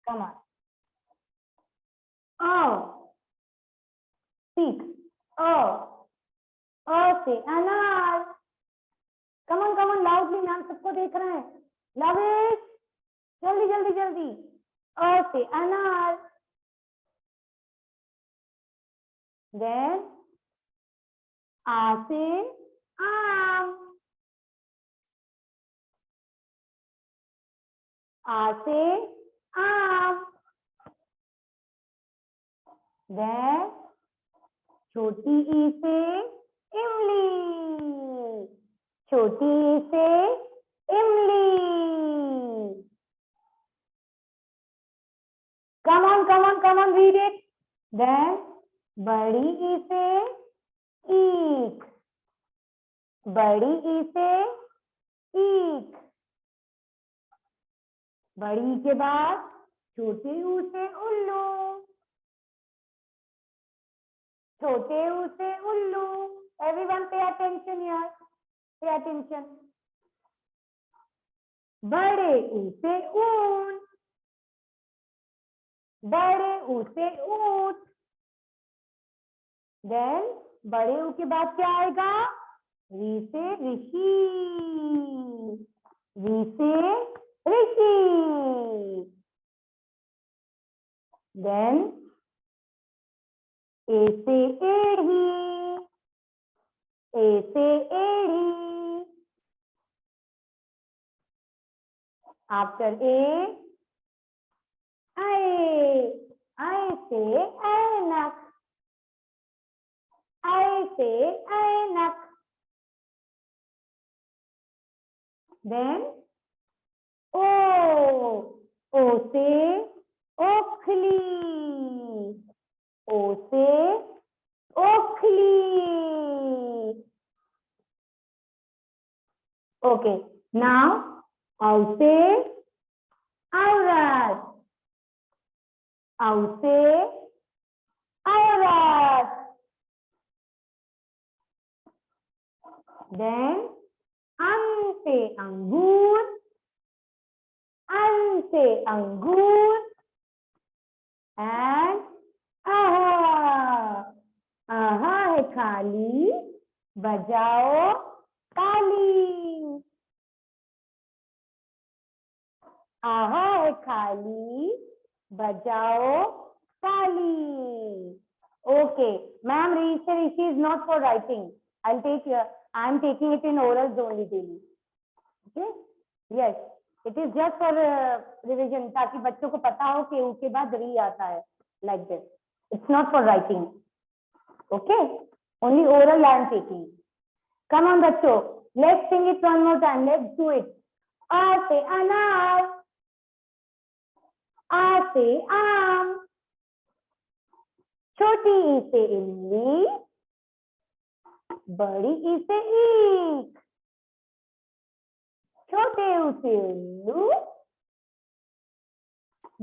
Come on. Oh. Speak. Oh. Oh से अनार. Come on, loudly. Ma'am सबको देख रहे हैं. लविश. जल्दी. Oh से अनार. Then आ से आम. आ से आम. Then छोटी ई से इमली. छोटी ई से इमली. Come on, read it. Then बड़ी ई से ईख. बड़ी ई से ईख. बड़ी के बाद छोटे ऊ से उल्लू. छोटे ऊ से उल्लू. Everyone pay attention here. Pay attention. बड़े ऊ से ऊन. बड़े ऊ से ऊंट. Then बड़े ऊ के बाद क्या आएगा? री से ऋषि. री से ऋषि. Then ए से एड़ी. ए से एड़ी. After A, I से ऐनक. I से ऐनक. Then O से ओखली. O से ओखली. Okay, now औ से औरत. औ से औरत. Then अं से अंगूर. अं से अंगूर. And आहा. आहा है खाली. बजाओ ताली. आहा है खाली. बजाओ ताली. Okay, ma'am, Rishi is not for writing. I'm taking it in orals only daily. Okay? Yes, it is just for revision, ताकि बच्चों को पता हो कि उसके बाद री आता है. Like this. It's not for writing. Okay? Only oral I am taking. Come on, बच्चों. Let's sing it one more time. Let's do it. आ से अनार. आ से आम. छोटी ई से इमली. बड़ी ई से ईख. छोटे ऊ से उल्लू.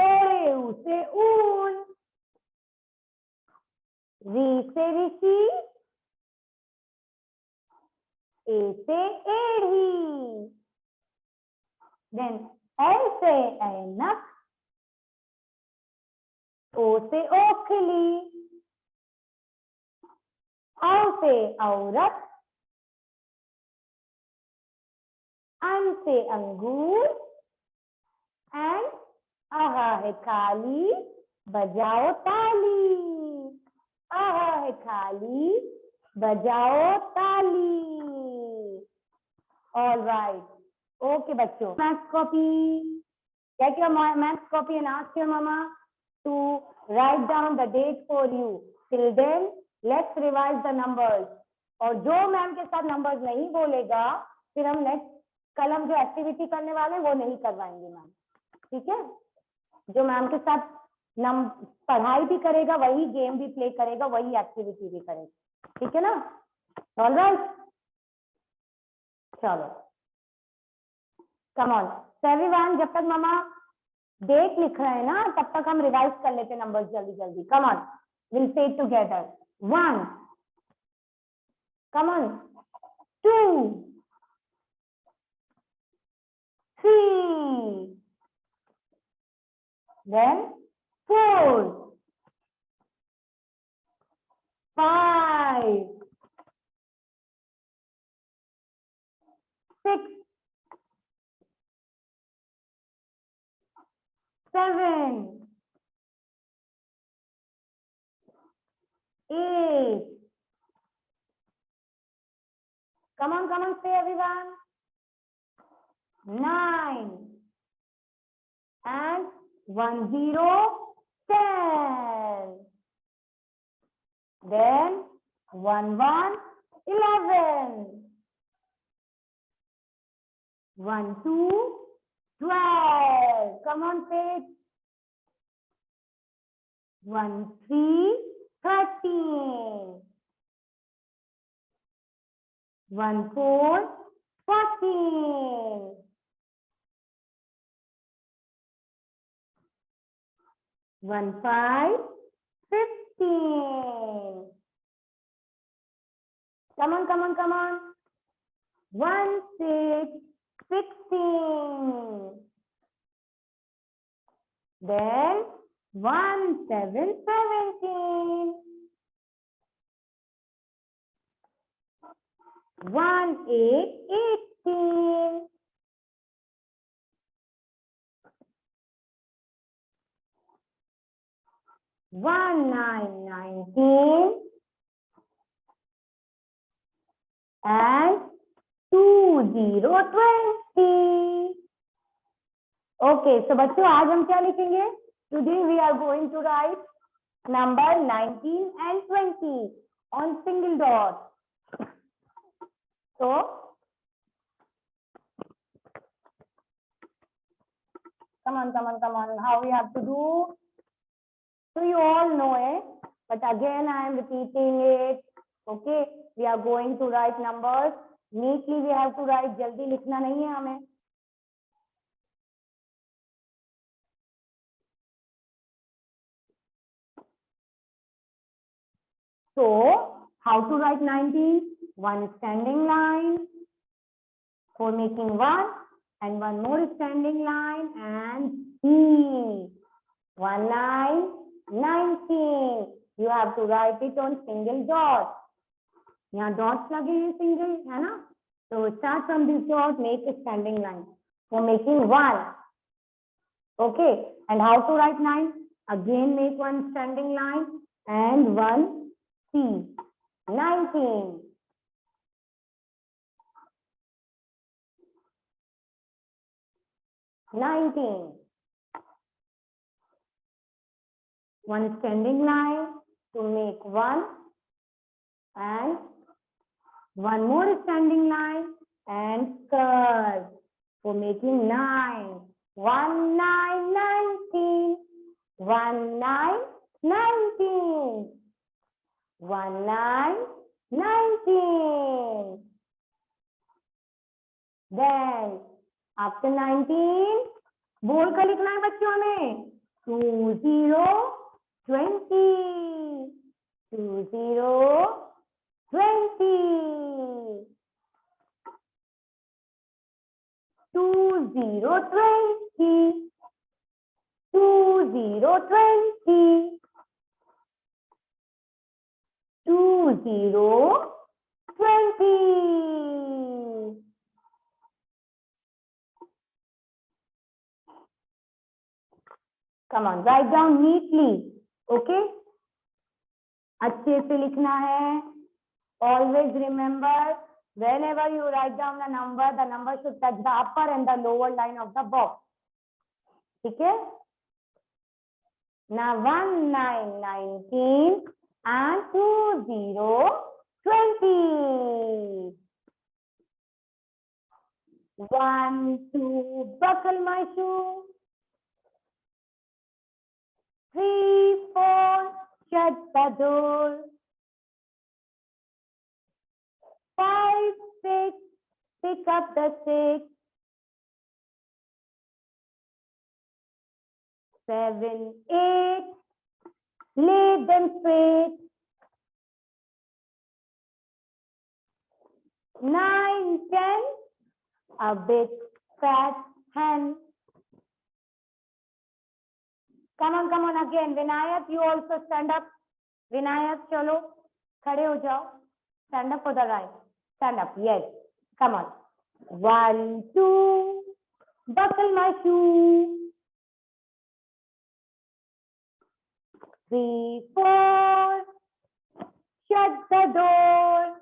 बड़े ऊ से ऊन. री से ऋषि. ए से एड़ी. Then ऐ से ऐनक. ओ से ओखली. औ से औरत. अं से अंगूर. एंड आहा है खाली. बजाओ ताली. आहा है खाली. बजाओ ताली. All right. Okay, बच्चों. Maths copy. Take your maths copy and ask your mama to write down the date for you. Till then, let's revise the numbers. और जो मैम के साथ नंबर्स नहीं बोलेगा, फिर हम नेक्स्ट कल हम जो एक्टिविटी करने वाले वो नहीं करवाएंगे मैम. ठीक है? जो मैम के साथ पढ़ाई भी करेगा, वही गेम भी प्ले करेगा, वही एक्टिविटी भी करेगा. ठीक है ना? All right. चलो. Come on. एवरीवन, जब तक मामा डेट लिख रहे हैं ना, तब तक हम रिवाइज कर लेते नंबर्स जल्दी. Come on. Will say it together. 1. Come on. 2. 3. then 4, 5, 6, 7, 8. Come on, say everyone. 9 and 1, 0, 10. Then 1, 1, 11. 1, 2, 12. Come on, say it. 1, 3, 13. 1, 4, 14. 1, 5, 15. Come on. 1, 6, 16. Then 1, 7, 17. 1, 8, 18. 1, 9, 19. And 2, 0, 20. Okay, so बच्चों आज हम क्या लिखेंगे? Today we are going to write number 19 and 20 on single dot. So come on. How we have to do? So you all know it, but again I am repeating it. Okay, we are going to write numbers neatly. We have to write. जल्दी लिखना नहीं है हमें. So how to write 19? One standing line for making 1 and one more standing line and C. 1, 9, 19. You have to write it on single dot. यहाँ dots लगे हैं single, है ना? So start from this dot, make a standing line for making 1. Okay, and how to write 9? Again make one standing line and one C. 19. 19. One standing line to make 1 and one more standing line and curve for making 9. 1, 9, 19. 1, 9, 19. 1, 9, 19. Then after 19, बोल कर लिखना है बच्चों हमें 2, 0, 20. 2, 0, 20. 2, 0, 20. 2, 0, 20. 2, 0, 20. Come on, write down neatly. Okay? अच्छे से लिखना है. Always remember, whenever you write down the number should touch the upper and the lower line of the box. ठीक है? Now 1, 9, 19 and 2, 0, 20. 1, 2, buckle my shoe. 3, 4, shut the door. 5, 6, pick up the stick. 7, 8, lay them straight. 9, 10, a big fat hen. come on again. Vinayak, you also stand up. Vinayak, chalo, khade ho jao. Stand up for the right. Stand up, yes. Come on. 1, 2, buckle my shoe. 3, 4, shut the door.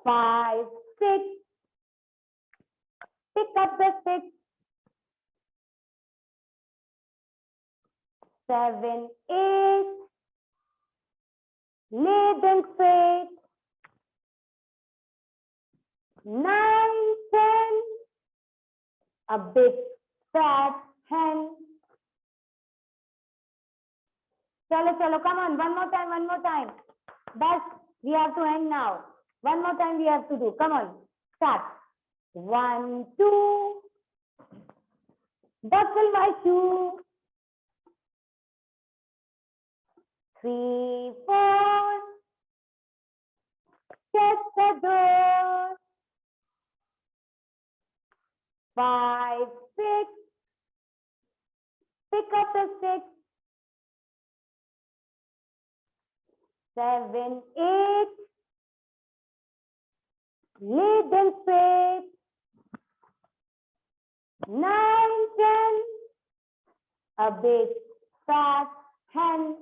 5, 6, pick up the stick. 7, 8, lay them straight. 9, 10, a big fat hen. Chalo, chalo, come on, one more time. But we have to end now. One more time we have to do. Come on, start. 1, 2, buckle my shoe. 3, 4, shut the door. 5, 6, pick up the stick. 7, 8, lay them straight. 9, 10, a big fat hen.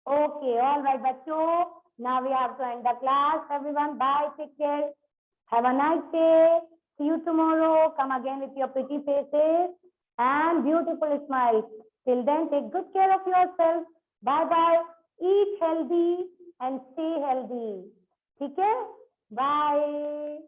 Okay, all right, bachcho. Now we have to end the class. Everyone, bye, take care. Have a nice day. See you tomorrow. Come again with your pretty faces and beautiful smiles. Till then, take good care of yourself. Bye-bye. Eat healthy and stay healthy. Okay? Bye.